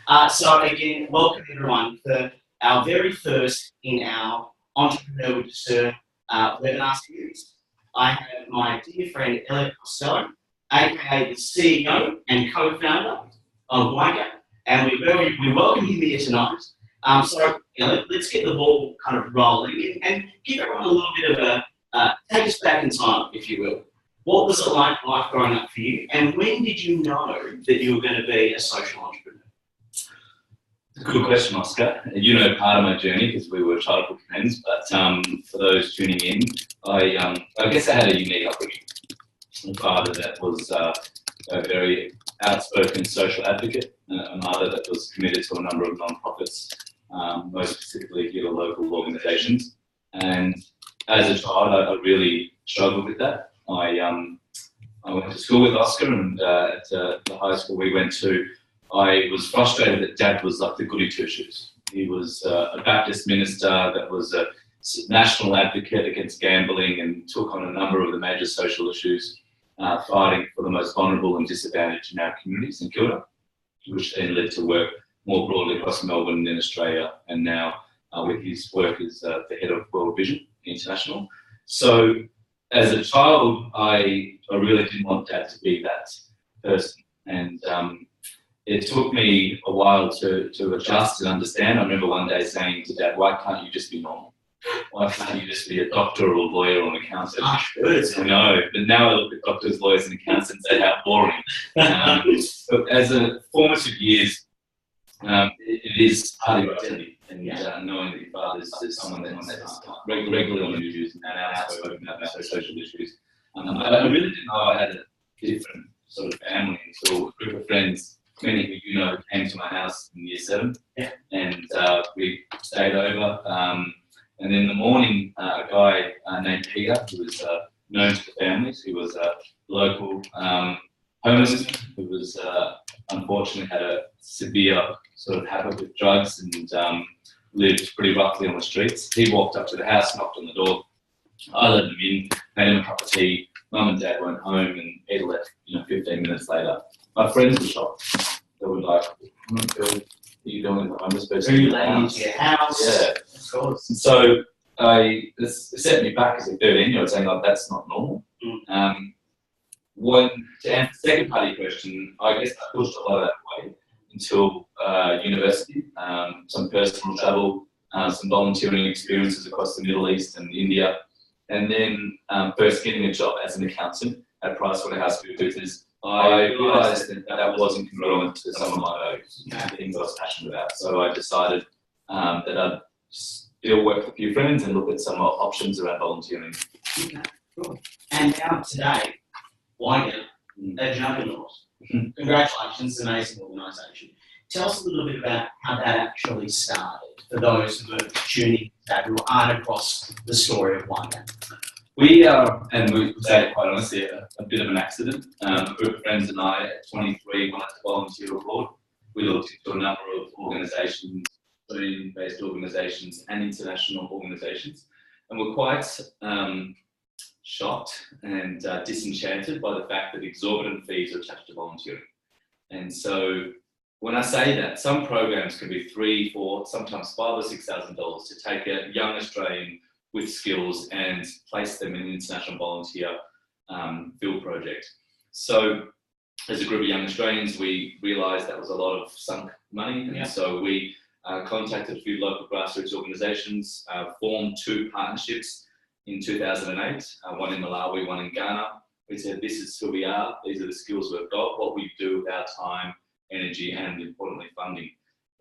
So again, welcome everyone for our very first in our Entrepreneur with Ducere webinar series. I have my dear friend Elliot Costello, aka the CEO and co-founder of YGAP, and we welcome him here tonight. So Elliot, let's get the ball kind of rolling and give everyone a little bit of a take us back in time, if you will. What was it like life growing up for you, and when did you know that you were going to be a social entrepreneur? Good question, Oscar. You know part of my journey because we were childhood friends, but for those tuning in, I guess I had a unique upbringing. A father that was a very outspoken social advocate, a mother that was committed to a number of non-profits, most specifically here to local organisations. And as a child, I really struggled with that. I went to school with Oscar, and at the high school we went to, I was frustrated that Dad was like the goody two-shoes. He was a Baptist minister that was a national advocate against gambling and took on a number of the major social issues, fighting for the most vulnerable and disadvantaged in our communities in Kilda, which then led to work more broadly across Melbourne and Australia, and now with his work as the head of World Vision International. So as a child, I really didn't want Dad to be that person, and it took me a while to adjust and understand. I remember one day saying to Dad, "Why can't you just be normal? Why can't you just be a doctor or a lawyer or an accountant?" I know, but now I look at doctors, lawyers and accountants and say how boring. But as a formative years, it is part of your identity, and knowing that your father is someone that's regularly on the news and outspoken about social issues. I really didn't know I had a different sort of family until a group of friends, many who you know, came to my house in year 7, and we stayed over. And in the morning, a guy named Peter, who was known to the families, who was a local homeless, who was unfortunately had a severe sort of habit with drugs and lived pretty roughly on the streets. He walked up to the house, knocked on the door. I let him in, made him a cup of tea. Mum and Dad went home, and Peter left. 15 minutes later. My friends were shocked. They were like, "What are you doing with the homeless person?" Are you letting into your house? Yeah, of course. And so it set me back as a 13-year-old, saying like, that's not normal. To answer the second part of your question, I guess I pushed a lot of that way until university, some personal travel, some volunteering experiences across the Middle East and India, and then first getting a job as an accountant at PricewaterhouseCoopers. I realised that wasn't congruent to some of my values, things I was passionate about. So I decided that I'd still work with a few friends and look at some options around volunteering. Okay, cool. And now today, YGAP, a juggernaut. Congratulations, it's an amazing organisation. Tell us a little bit about how that actually started for those who are tuning in who aren't across the story of YGAP. We are, and we say it quite honestly, a bit of an accident. A group of friends and I at 23 wanted to volunteer abroad. We looked into a number of organisations, Australian-based organisations and international organisations, and were quite shocked and disenchanted by the fact that exorbitant fees are attached to volunteering. And so when I say that, some programs can be $3,000, $4,000, sometimes $5,000 or $6,000 to take a young Australian with skills and place them in an international volunteer field project. So as a group of young Australians, we realised that was a lot of sunk money. And so we contacted a few local grassroots organisations, formed 2 partnerships in 2008, one in Malawi, one in Ghana. We said, this is who we are, these are the skills we've got, what we do with our time, energy, and importantly, funding.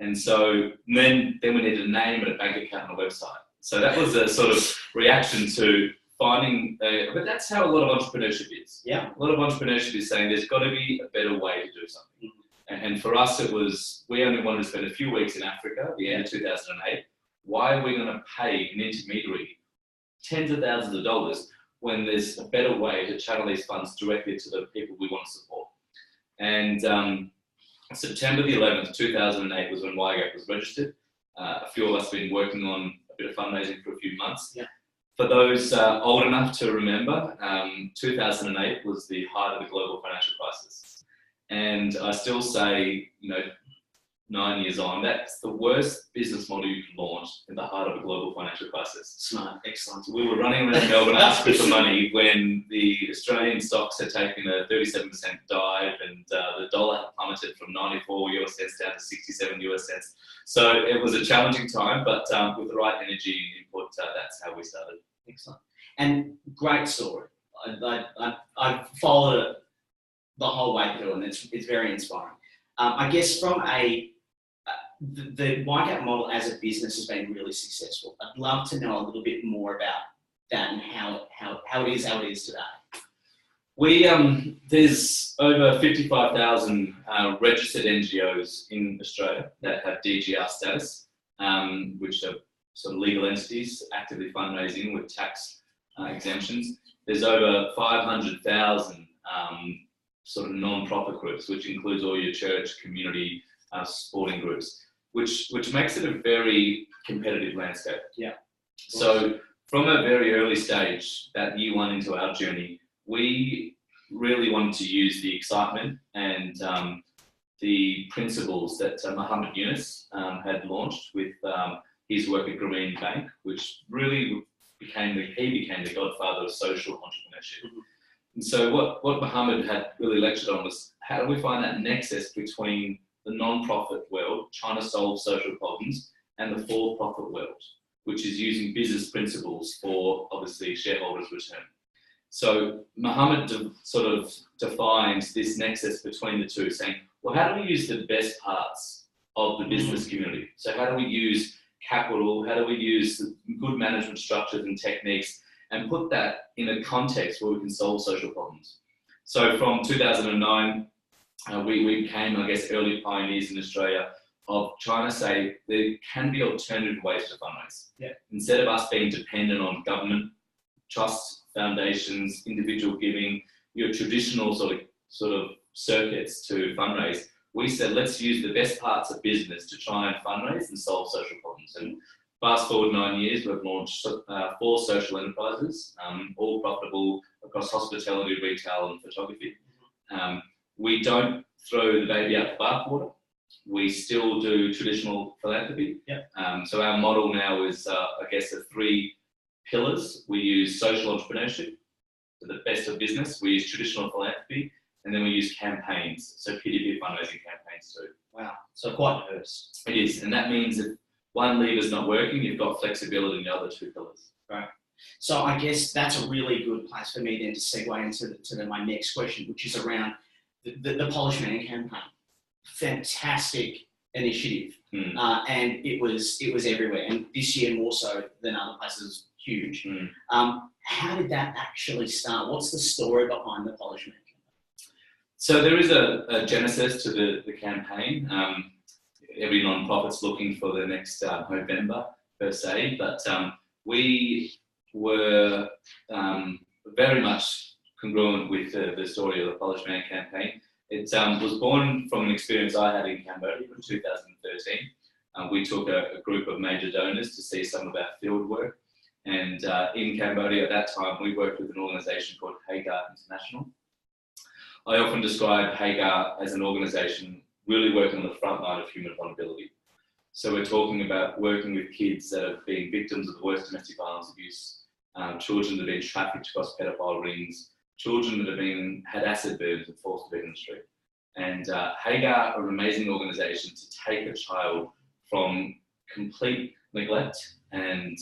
And so then we needed a name and a bank account and a website. So that was a sort of reaction to finding, but that's how a lot of entrepreneurship is. Yeah. A lot of entrepreneurship is saying there's got to be a better way to do something. And for us, it was, we only wanted to spend a few weeks in Africa at the end of 2008. Why are we going to pay an intermediary tens of thousands of dollars when there's a better way to channel these funds directly to the people we want to support? And September the 11th, 2008 was when YGAP was registered. A few of us have been working on a bit of fundraising for a few months. Yeah. For those old enough to remember, 2008 was the height of the global financial crisis. And I still say, 9 years on, that's the worst business model you can launch in the heart of a global financial crisis. Smart, excellent. So we were running around Melbourne asking for money when the Australian stocks had taken a 37% dive, and the dollar had plummeted from 94 US cents down to 67 US cents. So it was a challenging time, but with the right energy and input, that's how we started. Excellent. And great story. I've followed it the whole way through, and it's very inspiring. I guess from the YGAP model as a business has been really successful. I'd love to know a little bit more about that and how it is today. There's over 55,000 registered NGOs in Australia that have DGR status, which are sort of legal entities actively fundraising with tax exemptions. There's over 500,000 sort of non-profit groups, which includes all your church, community, sporting groups, which makes it a very competitive landscape. Yeah. So from a very early stage, that year one into our journey, we really wanted to use the excitement and the principles that Muhammad Yunus had launched with his work at Green Bank, which really became the godfather of social entrepreneurship. Mm-hmm. And so what Muhammad had really lectured on was, how do we find that nexus between the non-profit world, trying to solve social problems, and the for-profit world, which is using business principles for, obviously, shareholders' return. So Muhammad sort of defines this nexus between the two, saying, well, how do we use the best parts of the business community? So how do we use capital? How do we use good management structures and techniques and put that in a context where we can solve social problems? So from 2009, we became, I guess, early pioneers in Australia of trying to say there can be alternative ways to fundraise. Yeah. Instead of us being dependent on government, trusts, foundations, individual giving, your traditional sort of circuits to fundraise, we said, let's use the best parts of business to try and fundraise and solve social problems. And fast forward 9 years, we've launched 4 social enterprises, all profitable across hospitality, retail, and photography. We don't throw the baby out the bathwater. We still do traditional philanthropy. Yep. So our model now is, I guess, the 3 pillars. We use social entrepreneurship, so the best of business. We use traditional philanthropy, and then we use campaigns, so P2P fundraising campaigns too. Wow, so quite diverse. It is, and that means if one lever's not working, you've got flexibility in the other 2 pillars. Right. So I guess that's a really good place for me then to segue into my next question, which is around the Polish Man campaign. Fantastic initiative, and it was everywhere, and this year more so than other places, huge. How did that actually start? What's the story behind the Polish Man campaign? So there is a genesis to the campaign. Every non-profit's looking for the next November per se, but we were very much congruent with the story of the Polish Man campaign. It was born from an experience I had in Cambodia in 2013. We took a group of major donors to see some of our field work. And in Cambodia at that time, we worked with an organisation called YGAP International. I often describe YGAP as an organisation really working on the front line of human vulnerability. So we're talking about working with kids that have been victims of the worst domestic violence abuse, children that have been trafficked across pedophile rings, children that have had acid burns and forced to bed in the street. And YGAP are an amazing organisation to take a child from complete neglect and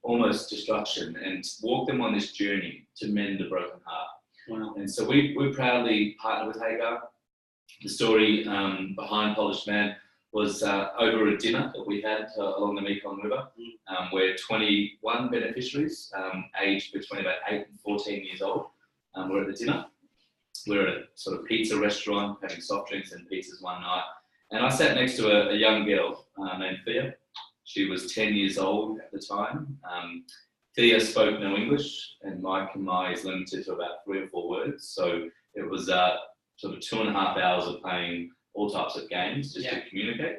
almost destruction and walk them on this journey to mend a broken heart. Wow. And so we proudly partner with YGAP. The story behind Polish Man was over a dinner that we had along the Mekong River, where 21 beneficiaries aged between about 8 and 14 years old were at the dinner. We were at a sort of pizza restaurant having soft drinks and pizzas one night, and I sat next to a young girl named Thea. She was 10 years old at the time. Thea spoke no English, and my Khmer is limited to about 3 or 4 words, so it was sort of 2.5 hours of playing all types of games just to communicate.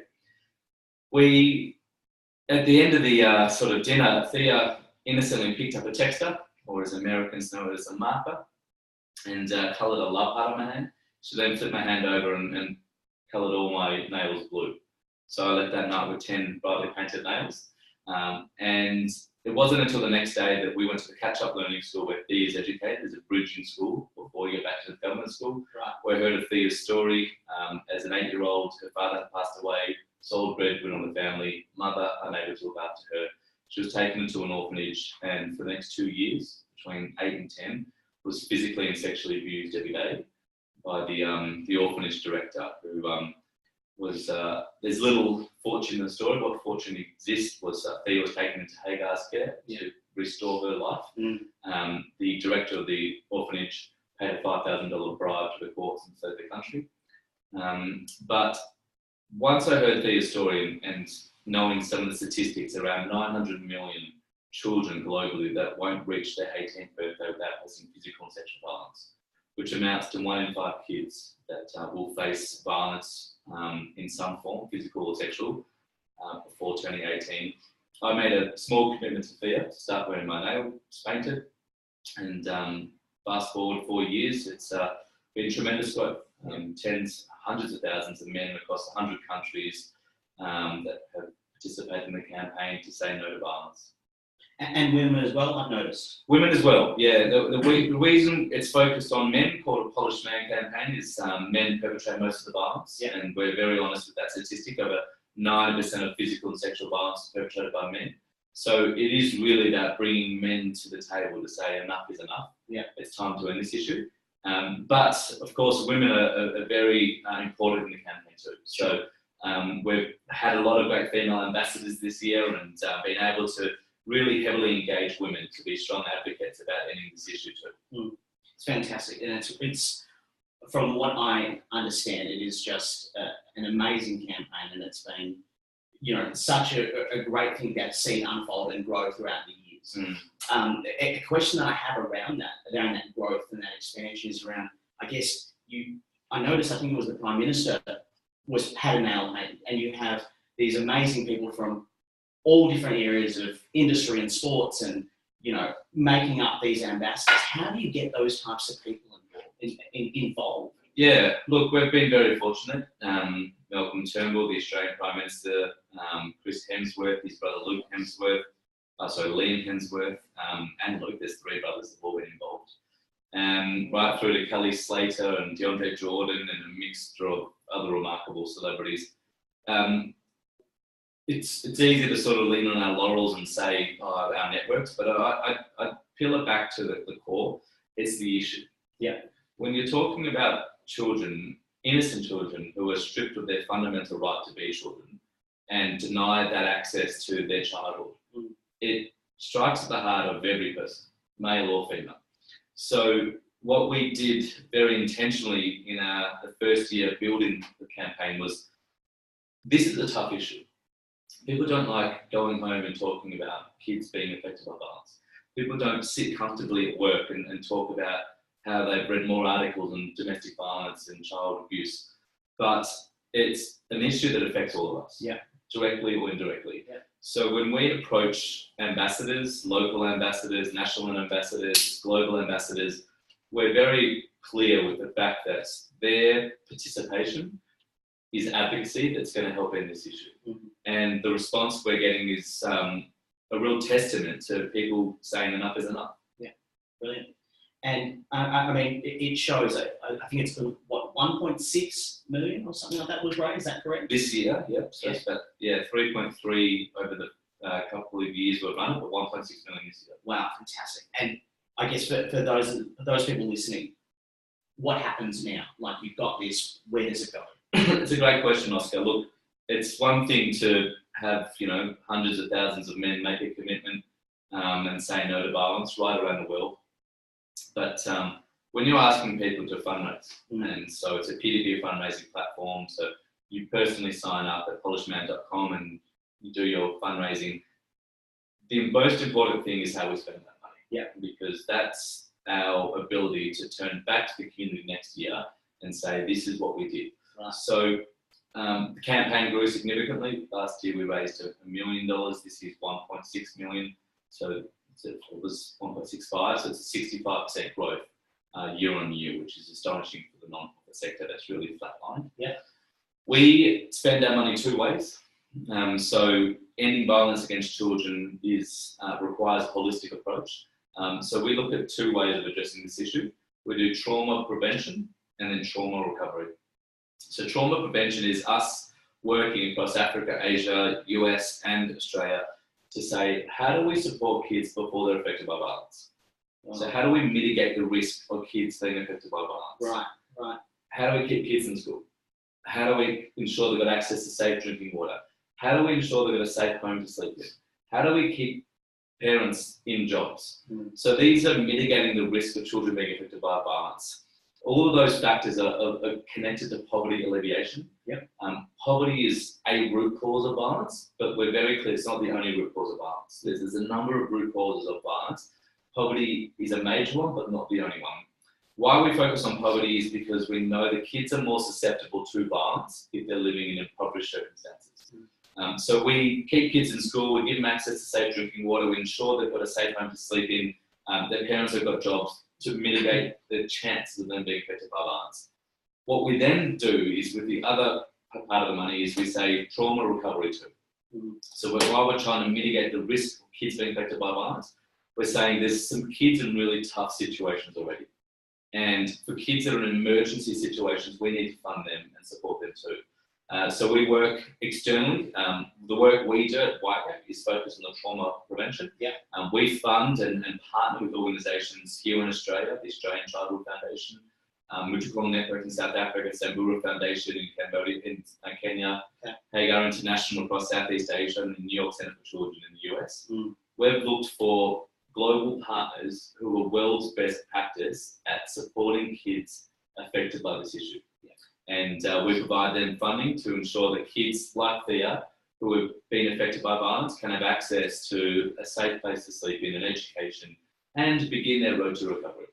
At the end of the sort of dinner, Thea innocently picked up a texter, or as Americans know it as a marker, and coloured a love heart on my hand. She then flipped my hand over and coloured all my nails blue. So I left that night with 10 brightly painted nails. And it wasn't until the next day that we went to the catch-up learning school where Thea is educated. There's a bridging school before you get back to the government school. Right. Where I heard of Thea's story. As an 8-year-old, her father had passed away, sole breadwinner on the family, mother unable to look after her. She was taken into an orphanage, and for the next 2 years, between 8 and 10, was physically and sexually abused every day by the orphanage director, who was there's little fortune in the story. What fortune exists was Thea was taken into Hagar's care to restore her life. The director of the orphanage paid a $5,000 bribe to the courts and fled the country. But once I heard Thea's story and knowing some of the statistics, around 900 million children globally that won't reach their 18th birthday without facing physical and sexual violence, which amounts to 1 in 5 kids that will face violence in some form, physical or sexual, before turning 18. I made a small commitment to Thea to start wearing my nails painted, and fast forward 4 years, it's been tremendous growth. Hundreds of thousands of men across 100 countries that have participated in the campaign to say no to violence. And women as well, I've noticed. Women as well, yeah. The reason it's focused on men, called a Polished Man campaign, is men perpetrate most of the violence. Yeah. And we're very honest with that statistic. Over 90% of physical and sexual violence is perpetrated by men. So it is really about bringing men to the table to say enough is enough. Yeah. It's time to end this issue. But of course, women are very important in the campaign too. So we've had a lot of great female ambassadors this year, and been able to really heavily engage women to be strong advocates about ending this issue too. It's fantastic, and it's from what I understand, it is just an amazing campaign, and it's been, such a great thing to see unfold and grow throughout the years. A question that I have around that growth and that expansion is around, I guess I noticed, I think it was the Prime Minister had a nail painted, and you have these amazing people from all different areas of industry and sports, and making up these ambassadors. How do you get those types of people involved? Yeah, look, we've been very fortunate. Malcolm Turnbull, the Australian Prime Minister, Chris Hemsworth, his brother Luke Hemsworth, Liam Hemsworth, and Luke. There's 3 brothers that have all been involved. Right through to Kelly Slater and DeAndre Jordan and a mixture of other remarkable celebrities. It's easy to sort of lean on our laurels and say our networks, but I peel it back to the core. It's the issue. Yeah. When you're talking about children, innocent children who are stripped of their fundamental right to be children and denied that access to their childhood, it strikes at the heart of every person, male or female. So what we did very intentionally in the first year building the campaign was, this is a tough issue. People don't like going home and talking about kids being affected by violence. People don't sit comfortably at work and talk about how they've read more articles on domestic violence and child abuse. But it's an issue that affects all of us, directly or indirectly. Yeah. So when we approach ambassadors, local ambassadors, national ambassadors, global ambassadors, we're very clear with the fact that their participation is advocacy that's going to help end this issue. And the response we're getting is a real testament to people saying enough is enough. Yeah, brilliant. And I mean, it shows, I think it's what, 1.6 million or something like that was raised, is that correct? This year, yep. So it's about 3.3 over the couple of years we've run it, but 1.6 million this year. Wow, fantastic. And I guess for those people listening, what happens now? Like, you've got this, where does it go? It's a great question, Oscar. Look, it's one thing to have, hundreds of thousands of men make a commitment and say no to violence right around the world. But when you're asking people to fundraise, and so it's a peer-to-peer fundraising platform, so you personally sign up at polishedman.com and you do your fundraising, the most important thing is how we spend that money. Yeah. Because that's our ability to turn back to the community next year and say, this is what we did. Right. So the campaign grew significantly. Last year we raised $1 million. This year's 1.6 million. So it was 1.65. So it's a 65% growth year on year, which is astonishing for the non-profit sector. That's really flatlined. Yeah. We spend our money two ways. So ending violence against children requires a holistic approach. So we look at two ways of addressing this issue. We do trauma prevention and then trauma recovery. So trauma prevention is us working across Africa, Asia, US and Australia to say, how do we support kids before they're affected by violence? So how do we mitigate the risk of kids being affected by violence? Right. How do we keep kids in school? How do we ensure they've got access to safe drinking water? How do we ensure they've got a safe home to sleep in? How do we keep parents in jobs? So these are mitigating the risk of children being affected by violence. All of those factors are connected to poverty alleviation. Poverty is a root cause of violence, but we're very clear it's not the only root cause of violence. There's a number of root causes of violence. Poverty is a major one, but not the only one. Why we focus on poverty is because we know that kids are more susceptible to violence if they're living in impoverished circumstances. So we keep kids in school, we give them access to safe drinking water, we ensure they've got a safe home to sleep in, their parents have got jobs to mitigate the chances of them being affected by violence. What we then do is, with the other part of the money, is we say trauma recovery too. So while we're trying to mitigate the risk of kids being affected by violence, we're saying there's some kids in really tough situations already. And for kids that are in emergency situations, we need to fund them and support them too. So we work externally. The work we do at YGAP is focused on the trauma prevention. We fund and partner with organisations here in Australia, the Australian Childhood Foundation, Mutual Network in South Africa, Samburu Foundation in Cambodia, in Kenya, Hagar International across Southeast Asia, and the New York Center for Children in the US. We've looked for global partners who are world's best practice at supporting kids affected by this issue. And we provide them funding to ensure that kids like Thea, who have been affected by violence, can have access to a safe place to sleep in, an education, and begin their road to recovery.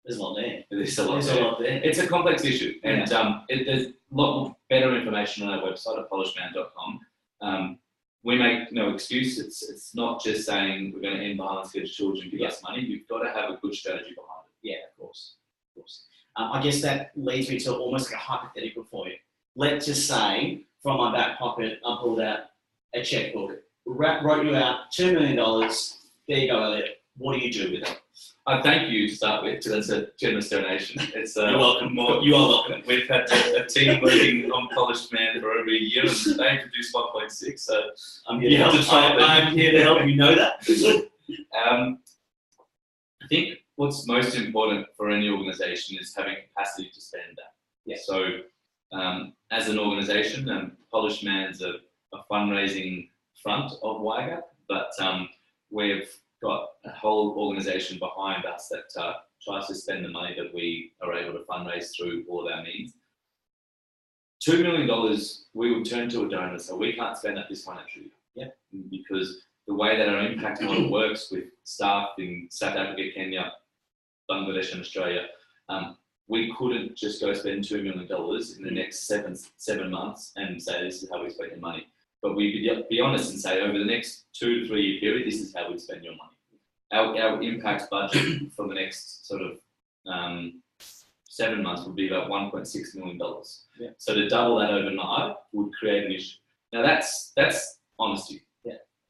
There's a lot there. There's a lot there. It's a complex issue, and there's a lot better information on our website at polishman.com. We make no excuse. It's not just saying we're going to end violence against children, give us money. You've got to have a good strategy behind it. Yeah, of course. I guess that leads me to almost like a hypothetical for you. Let's just say, from my back pocket, I pulled out a checkbook, wrote you out $2 million. There you go, Elliot. What do you do with it? I thank you to start with, because that's a generous donation. It's You're welcome. You are welcome. We've had a team working on Polished Man for over a year, and they introduced 1.6. So I'm here to help you know that. I think what's most important for any organisation is having capacity to spend that. So as an organisation, Polished Man's a fundraising front of YGAP, but we've got a whole organisation behind us that tries to spend the money that we are able to fundraise through all of our means. $2 million, we would turn to a donor, so we can't spend that this financial year. Because the way that our impact model works with staff in South Africa, Kenya, Bangladesh and Australia, we couldn't just go spend $2 million in the next seven months and say this is how we spend your money. But we'd be honest and say over the next 2 to 3 year period, this is how we'd spend your money. Our impact budget for the next sort of 7 months would be about $1.6 million. So to double that overnight would create an issue. Now that's honesty.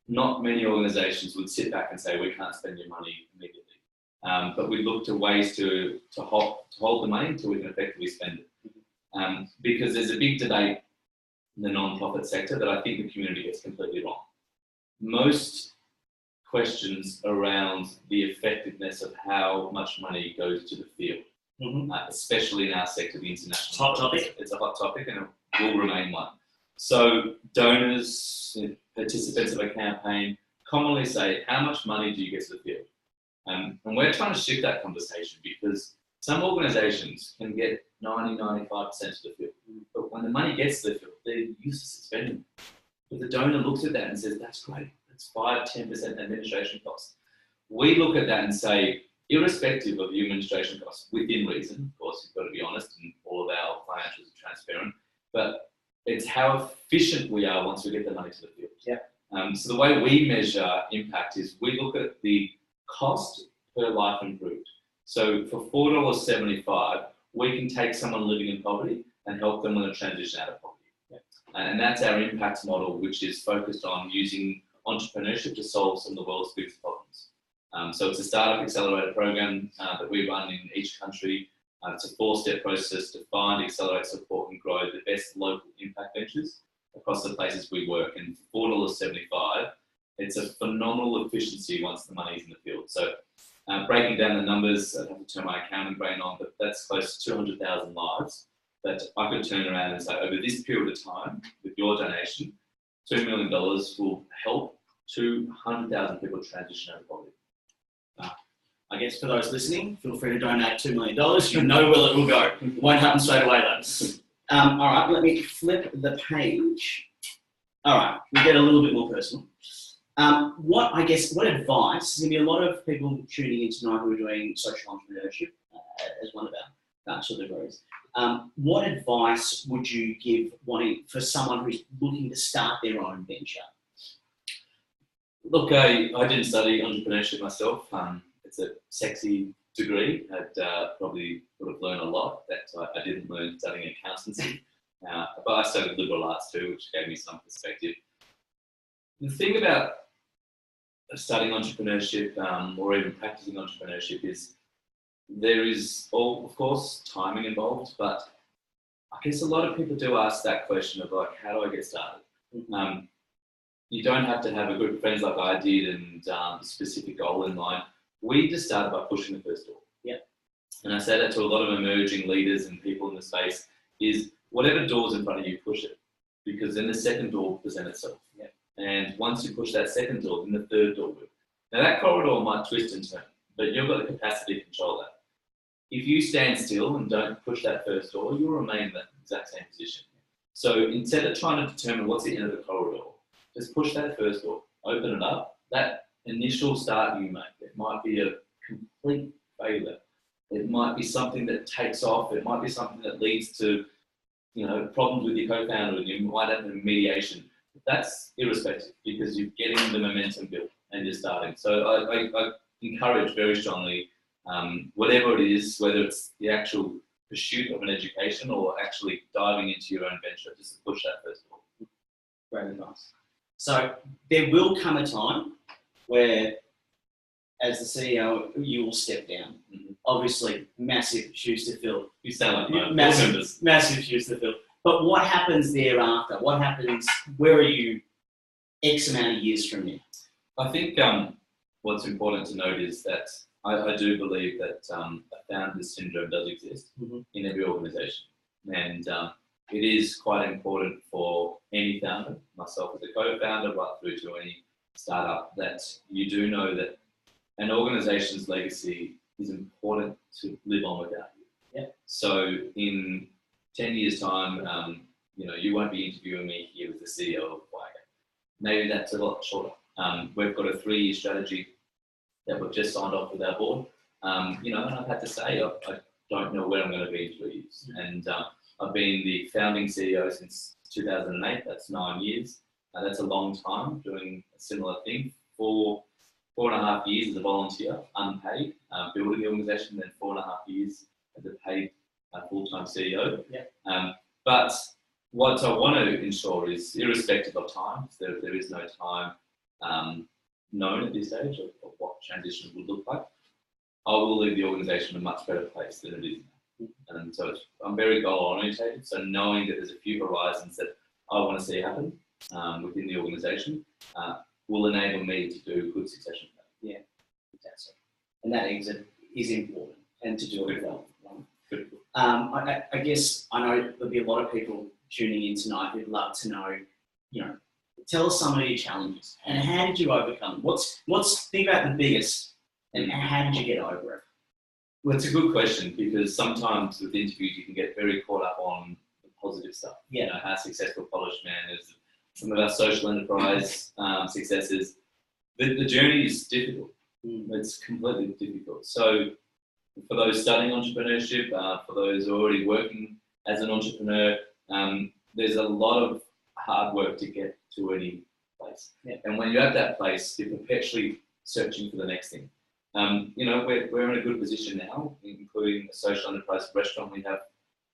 Not many organisations would sit back and say we can't spend your money immediately. But we look to ways to hold the money until we can effectively spend it. Because there's a big debate in the non-profit sector that I think the community gets completely wrong. Most questions around the effectiveness of how much money goes to the field, especially in our sector, the international. Hot topic. It's a hot topic and it will remain one. So donors, participants of a campaign commonly say, how much money do you get to the field? And we're trying to shift that conversation because some organisations can get 90-95% to the field. But when the money gets to the field, they're used to spending. But the donor looks at that and says, that's great. That's 5-10% administration costs. We look at that and say, irrespective of the administration costs, within reason, of course, you've got to be honest, and all of our financials are transparent, but it's how efficient we are once we get the money to the field. So the way we measure impact is we look at the cost per life improved. So for $4.75, we can take someone living in poverty and help them on a transition out of poverty. Yep. And that's our impact model, which is focused on using entrepreneurship to solve some of the world's biggest problems. So it's a startup accelerator program that we run in each country. It's a 4-step process to find, accelerate, support and grow the best local impact ventures across the places we work. And for $4.75, it's a phenomenal efficiency once the money's in the field. So breaking down the numbers, I'd have to turn my accounting brain on, but that's close to 200,000 lives that I could turn around and say, over this period of time, with your donation, $2 million will help 200,000 people transition out of poverty. I guess for those listening, feel free to donate $2 million. You know where it will go. It won't happen straight away, though. All right, let me flip the page. All right, we get a little bit more personal. What advice, there's going to be a lot of people tuning in tonight who are doing social entrepreneurship as one of our sort of degrees. What advice would you give for someone who's looking to start their own venture? Look, I didn't study entrepreneurship myself. It's a sexy degree. I'd probably would have learned a lot that I didn't learn studying accountancy. But I studied liberal arts too, which gave me some perspective. The thing about studying entrepreneurship or even practicing entrepreneurship is there is, of course, timing involved, but I guess a lot of people do ask that question of like, how do I get started? You don't have to have a group of friends like I did and a specific goal in mind. We just started by pushing the first door. Yeah. And I say that to a lot of emerging leaders and people in the space is whatever door's in front of you, push it. Because then the second door will present itself. Yeah. And once you push that second door, then the third door will. Now that corridor might twist and turn, but you've got the capacity to control that. If you stand still and don't push that first door, you'll remain in that exact same position. So instead of trying to determine what's the end of the corridor, just push that first door, open it up. That initial start you make, it might be a complete failure. It might be something that takes off. It might be something that leads to, problems with your co-founder, and you might have a mediation. That's irrespective because you're getting the momentum built and you're starting. So I encourage very strongly, whatever it is, whether it's the actual pursuit of an education or actually diving into your own venture, just to push that first door. Great advice. So there will come a time where, as the CEO, you will step down. Mm-hmm. Obviously, massive shoes to fill. You sound like massive shoes to fill. But what happens thereafter? What happens? Where are you X amount of years from now? I think what's important to note is that I do believe that a founder's syndrome does exist in every organisation. And it is quite important for any founder, myself as a co-founder, right through to any startup, that you do know that an organization's legacy is important to live on without you. Yeah. So in 10 years' time, you won't be interviewing me here as the CEO of YGAP. Maybe that's a lot shorter. We've got a 3-year strategy that we've just signed off with our board. And I've had to say, I don't know where I'm going to be in 3 years. And I've been the founding CEO since 2008. That's 9 years. That's a long time doing a similar thing. 4.5 years as a volunteer, unpaid, building the organisation, then 4.5 years as a paid full-time CEO. Yeah. But what I want to ensure is, irrespective of time, there is no time known at this stage of what transition would look like, I will leave the organisation in a much better place than it is now. And so I'm very goal-orientated, so knowing that there's a few horizons that I want to see happen within the organisation will enable me to do good succession planning. Yeah, fantastic. And that exit is important, and to do it well. I guess I know there'll be a lot of people tuning in tonight who'd love to know, tell us some of your challenges and how did you overcome them? Think about the biggest and how did you get over it? Well, it's a good question because sometimes with interviews you can get very caught up on the positive stuff. Yeah. How successful Polished Man is, some of our social enterprise successes. The journey is difficult. It's completely difficult. So for those studying entrepreneurship, for those already working as an entrepreneur, there's a lot of hard work to get to any place. Yeah. And when you're at that place, you're perpetually searching for the next thing. We're in a good position now, including a social enterprise restaurant. We have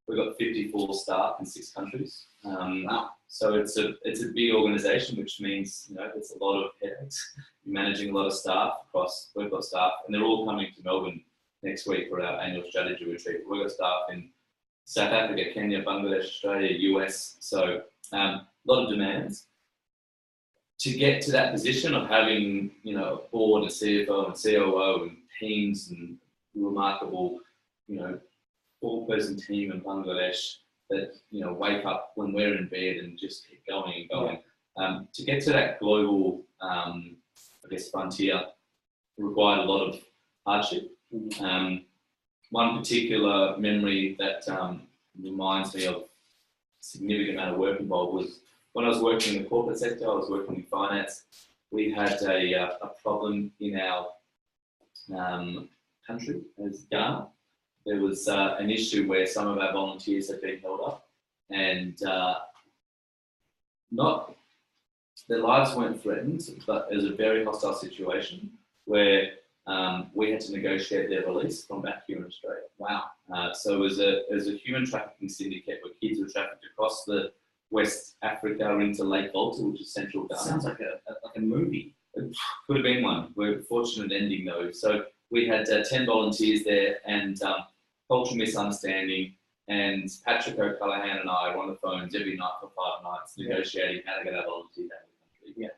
we've got 54 staff in 6 countries. Wow. So it's a big organisation, which means it's a lot of headaches. You're managing a lot of staff across. We've got staff, and they're all coming to Melbourne next week for our annual strategy retreat. We've got staff in South Africa, Kenya, Bangladesh, Australia, US. So a lot of demands. To get to that position of having a board, a CFO, and COO, and teams, and remarkable 4-person team in Bangladesh that wake up when we're in bed and just keep going and going. Yeah. To get to that global, frontier required a lot of hardship. Mm-hmm. One particular memory that reminds me of a significant amount of work involved was when I was working in the corporate sector. I was working in finance. We had a problem in our country as Ghana. There was an issue where some of our volunteers had been held up, and their lives weren't threatened, but it was a very hostile situation where we had to negotiate their release from back here in Australia. Wow. So it was a human trafficking syndicate where kids were trafficked across the West Africa into Lake Volta, which is central Ghana. Sounds like a movie. It could have been one. We're fortunate ending though. So we had 10 volunteers there, and cultural misunderstanding, and Patrick O'Callaghan and I were on the phones every night for 5 nights negotiating how to get our volunteers out of the country. Yeah.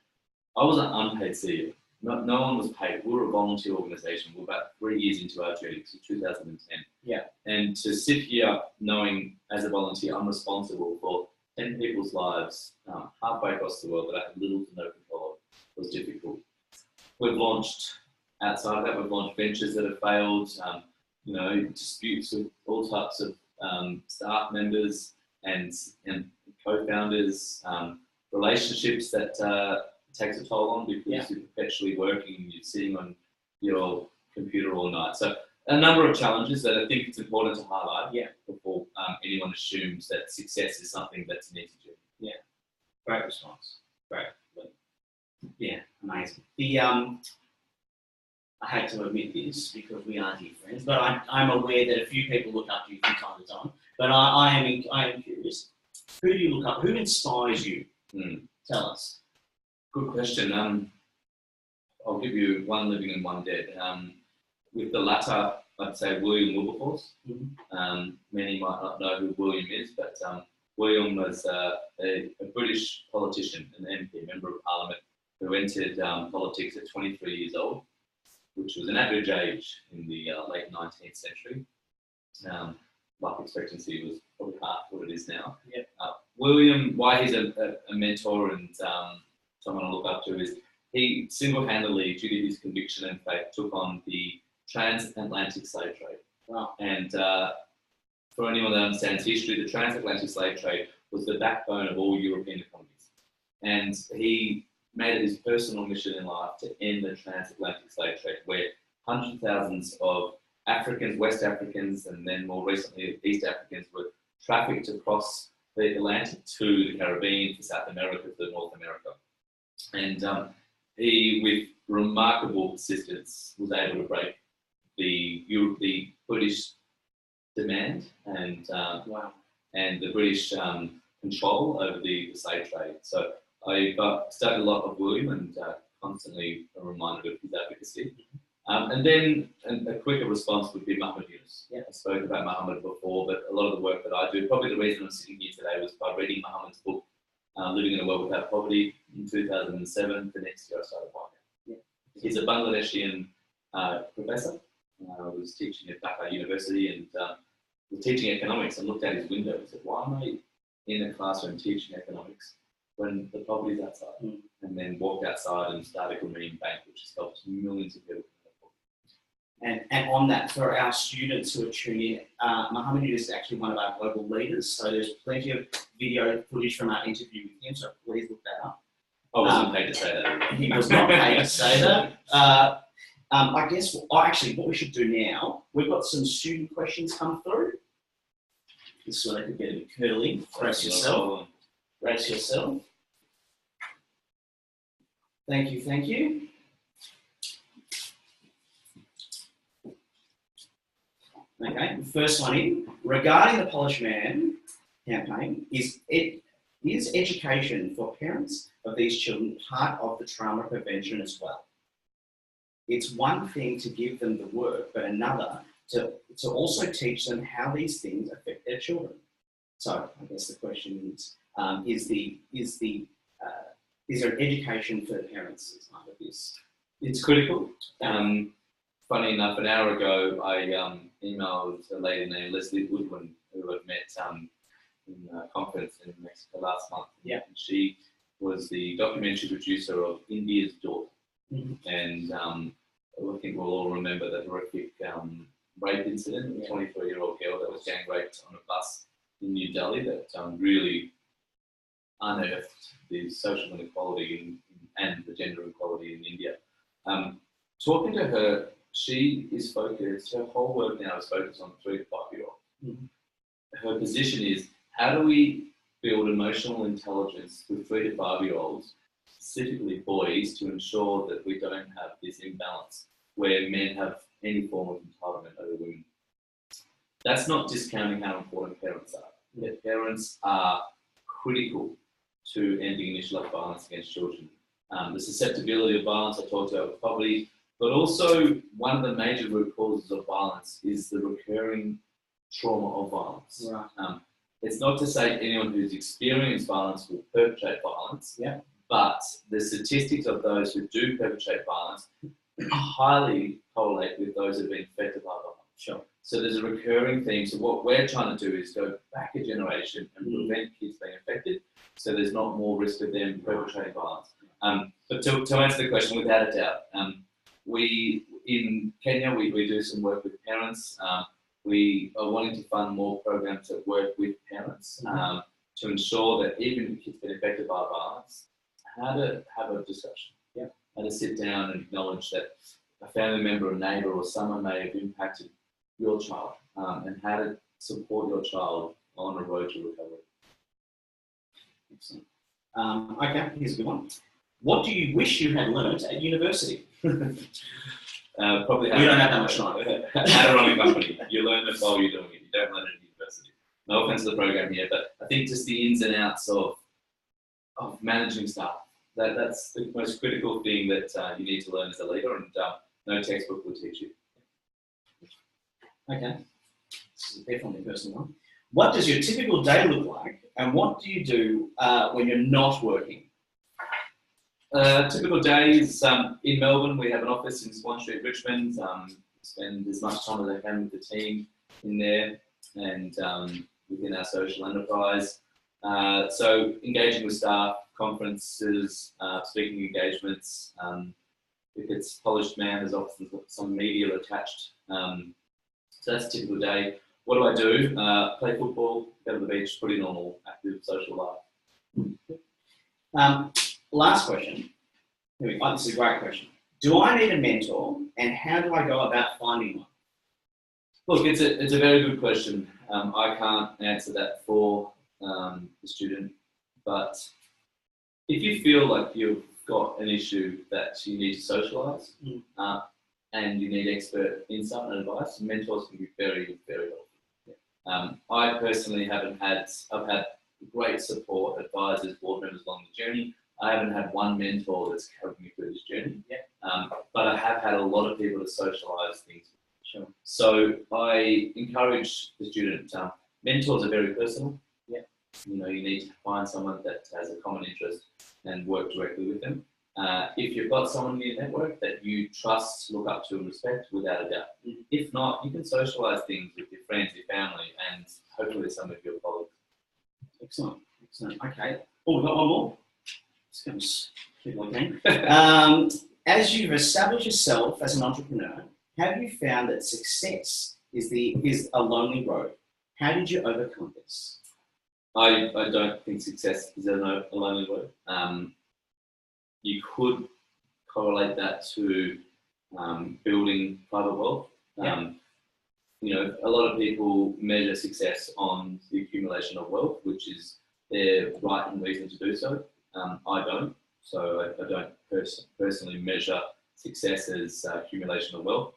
I was an unpaid CEO. No one was paid. We were a volunteer organisation. We're about 3 years into our journey, so 2010. Yeah. And to sit here knowing as a volunteer I'm responsible for 10 people's lives halfway across the world that I had little to no control of was difficult. We've launched, outside of that, we've launched ventures that have failed, disputes with all types of staff members and co-founders, relationships that takes a toll on because you're perpetually working and you're sitting on your computer all night. So a number of challenges that I think it's important to highlight before anyone assumes that success is something that's an easy journey. Yeah, great response. Great. Yeah, amazing. I hate to admit this because we are dear friends, but I'm aware that a few people look up to you from time to time. But I am curious. Who do you look up? Who inspires you? Tell us. Good question. I'll give you one living and one dead. With the latter, I'd say William Wilberforce. Mm-hmm. Many might not know who William is, but William was a British politician, an MP, Member of Parliament, who entered politics at 23 years old, which was an average age in the late 19th century. Life expectancy was probably half what it is now. Yep. William, why he's a mentor and someone I look up to is he single-handedly, due to his conviction and faith, took on the transatlantic slave trade. Wow. And for anyone that understands history, the transatlantic slave trade was the backbone of all European economies. And he made it his personal mission in life to end the transatlantic slave trade, where hundreds of thousands of Africans, West Africans, and then more recently East Africans were trafficked across the Atlantic to the Caribbean, to South America, to North America. And he, with remarkable persistence, was able to break the British demand and the British control over the slave trade. So I studied a lot of William and constantly reminded of his advocacy. And then a quicker response would be Muhammad Yunus. Yeah. I spoke about Muhammad before, but a lot of the work that I do, probably the reason I'm sitting here today was by reading Muhammad's book, Living in a World Without Poverty, in 2007. The next year I started YGAP. Yeah. He's a Bangladeshian professor. I was teaching at Dhaka University and was teaching economics and looked out his window and said, why am I in a classroom teaching economics when the poverty's outside? And then walked outside and started a green bank, which has helped millions of people. And on that, for our students who are tuning in, Muhammad is actually one of our global leaders, so there's plenty of video footage from our interview with him, so please look that up. I wasn't paid to say that. He was not paid to say that. I guess, actually, what we should do now, we've got some student questions come through. This one I could get a bit curly. Brace yourself. Brace yourself. Thank you, thank you. Okay, the first one in. Regarding the Polished Man campaign, is education for parents of these children part of the trauma prevention as well? It's one thing to give them the work, but another to also teach them how these things affect their children. So I guess the question is there education for the parents as part of this? It's critical. Funny enough, an hour ago, I emailed a lady named Leslie Woodwin, who I'd met in a conference in Mexico last month. Yeah. And she was the documentary producer of India's Daughter. Mm-hmm. And I think we'll all remember the horrific rape incident of a 23-year-old girl that was gang raped on a bus in New Delhi that really unearthed the social inequality and the gender equality in India. Talking to her, she is focused, her whole work now is focused on 3 to 5-year-olds. Mm-hmm. Her position is, how do we build emotional intelligence with 3 to 5-year-olds, specifically boys, to ensure that we don't have this imbalance where men have any form of entitlement over women? That's not discounting how important parents are. Yeah, parents are critical to ending initial violence against children. The susceptibility of violence I talked about with poverty, but also one of the major root causes of violence is the recurring trauma of violence. Right. It's not to say anyone who's experienced violence will perpetrate violence, but the statistics of those who do perpetrate violence highly correlate with those who have been affected by violence. Sure. So there's a recurring theme. So what we're trying to do is go back a generation and prevent kids being affected, so there's not more risk of them perpetrating violence. But to answer the question, without a doubt, we in Kenya we do some work with parents. We are wanting to fund more programs that work with parents to ensure that even if kids have been affected by violence, how to have a discussion, how to sit down and acknowledge that a family member, a neighbour, or someone may have impacted your child, and how to support your child on a road to recovery. Excellent. Okay, here's a good one. What do you wish you had learnt at university? Probably we don't have that much time. How to run a company. You learn it while you're doing it. You don't learn it at university. No offense to the program here, but I think just the ins and outs of managing staff. That's the most critical thing that you need to learn as a leader, and no textbook will teach you. Okay, this is definitely a personal one. What does your typical day look like, and what do you do when you're not working? Typical days in Melbourne, we have an office in Swan Street, Richmond. Spend as much time as I can with the team in there and within our social enterprise. So engaging with staff, conferences, speaking engagements. If it's Polished Man, there's often some media attached. So that's a typical day. What do I do? Play football, go to the beach, pretty normal, active social life. Last question. Here we go. This is a great question. Do I need a mentor, and how do I go about finding one? Look, it's a very good question. I can't answer that for the student, but if you feel like you've got an issue that you need to socialise and you need expert insight and advice, mentors can be very, very helpful. I personally I've had great support, advisors, board members along the journey. I haven't had one mentor that's carried me through this journey yet, but I have had a lot of people to socialise things with. Sure. So I encourage the student, mentors are very personal. You know, you need to find someone that has a common interest and work directly with them. If you've got someone in your network that you trust, look up to and respect, without a doubt. If not, you can socialise things with your friends, your family, and hopefully some of your colleagues. Excellent. Okay. Oh, we've got one more. Keep looking. As you've established yourself as an entrepreneur, have you found that success is a lonely road? How did you overcome this? I don't think success is a lonely road. You could correlate that to building private wealth. You know, a lot of people measure success on the accumulation of wealth, which is their right and reason to do so. I don't. So I don't personally measure success as accumulation of wealth.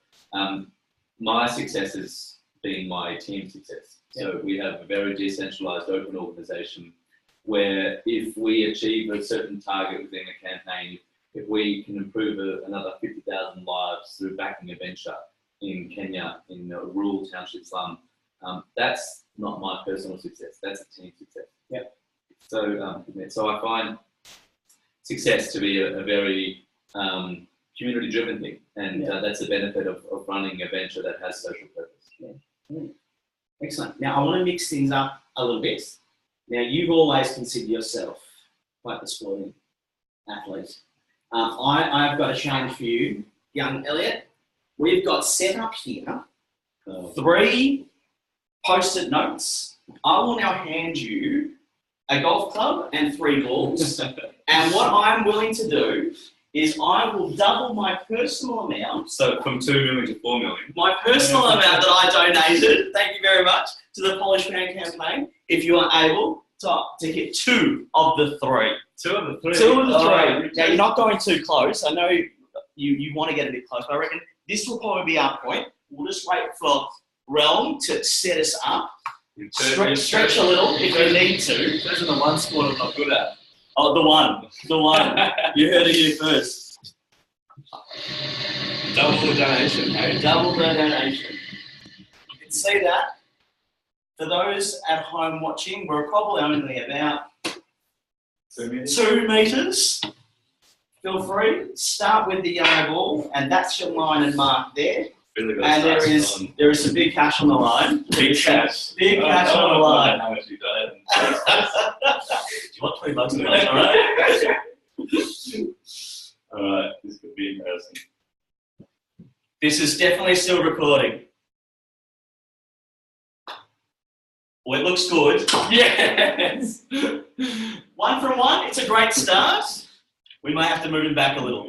My success has been my team success. So we have a very decentralized, open organization where if we achieve a certain target within a campaign, if we can improve another 50,000 lives through backing a venture in Kenya, in a rural township slum, that's not my personal success, that's a team success. Yep. So I find success to be a very community-driven thing, and that's the benefit of running a venture that has social purpose. Yeah. Excellent. Now, I want to mix things up a little bit. Now, you've always considered yourself quite the sporting athlete. I've got a challenge for you, young Elliot. We've got set up here 3 post-it notes. I will now hand you a golf club and 3 balls. And what I'm willing to do is I will double my personal amount. So from 2 million to 4 million. My personal amount that I donated, thank you very much, to the Polish Pound campaign, if you are able to hit 2 of the 3. 2 of the 3? 2 of the 3. Now, you're not going too close. I know you want to get a bit close, but I reckon this will probably be our point. We'll just wait for Realm to set us up. Stretch a little if you need to. Those are the one sport I'm not good at. Oh, the one. You heard it here first. Double the donation, hey? Double the donation. You can see that. For those at home watching, we're probably only about 2 meters. Feel free. Start with the yellow ball, and that's your line and mark there. Really and there is some big cash on the line. Big cash. Big cash on the line. How much you donated? Do you want $20 a minute? All right. All right. This could be embarrassing. This is definitely still recording. Well, it looks good. Yes. 1 from 1. It's a great start. We may have to move him back a little.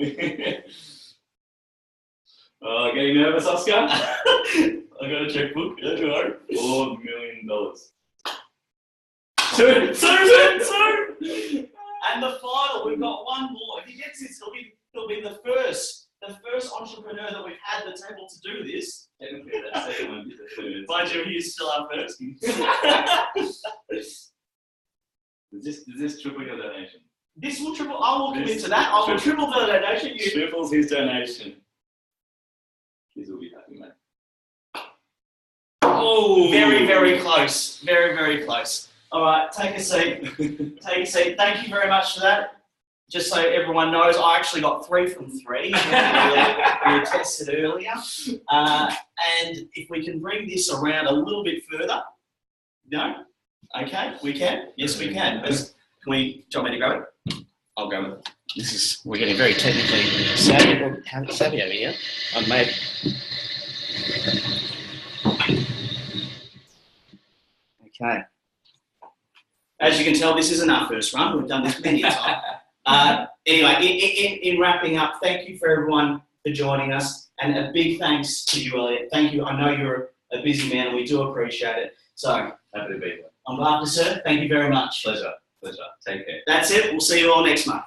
Getting nervous, Oscar? I got a checkbook. Yeah, go. $4 million. 2. And the final, we've got 1 more. If he gets this, he'll be the first entrepreneur that we've had that's able to do this. Technically, that second one is the 3rd. By Jim, he's still up first. Does this triple your donation? This will triple. I will commit to that. I will triple the donation. Triples his donation. Kids will be happy, mate. Oh, very, very close. Very, very close. All right, take a seat. Take a seat. Thank you very much for that. Just so everyone knows, I actually got 3 from 3. We were tested earlier. And if we can bring this around a little bit further. No? Okay, we can? Yes, we can. Do you want me to go? I'll go with it. We're getting very technically savvy over here. I've made. Okay. As you can tell, this isn't our first run. We've done this many times. Anyway, in wrapping up, thank you for everyone for joining us, and a big thanks to you, Elliot. Thank you. I know you're a busy man, and we do appreciate it. So, happy to be here. On behalf of Ducere, thank you very much. Pleasure. Take care. That's it. We'll see you all next month.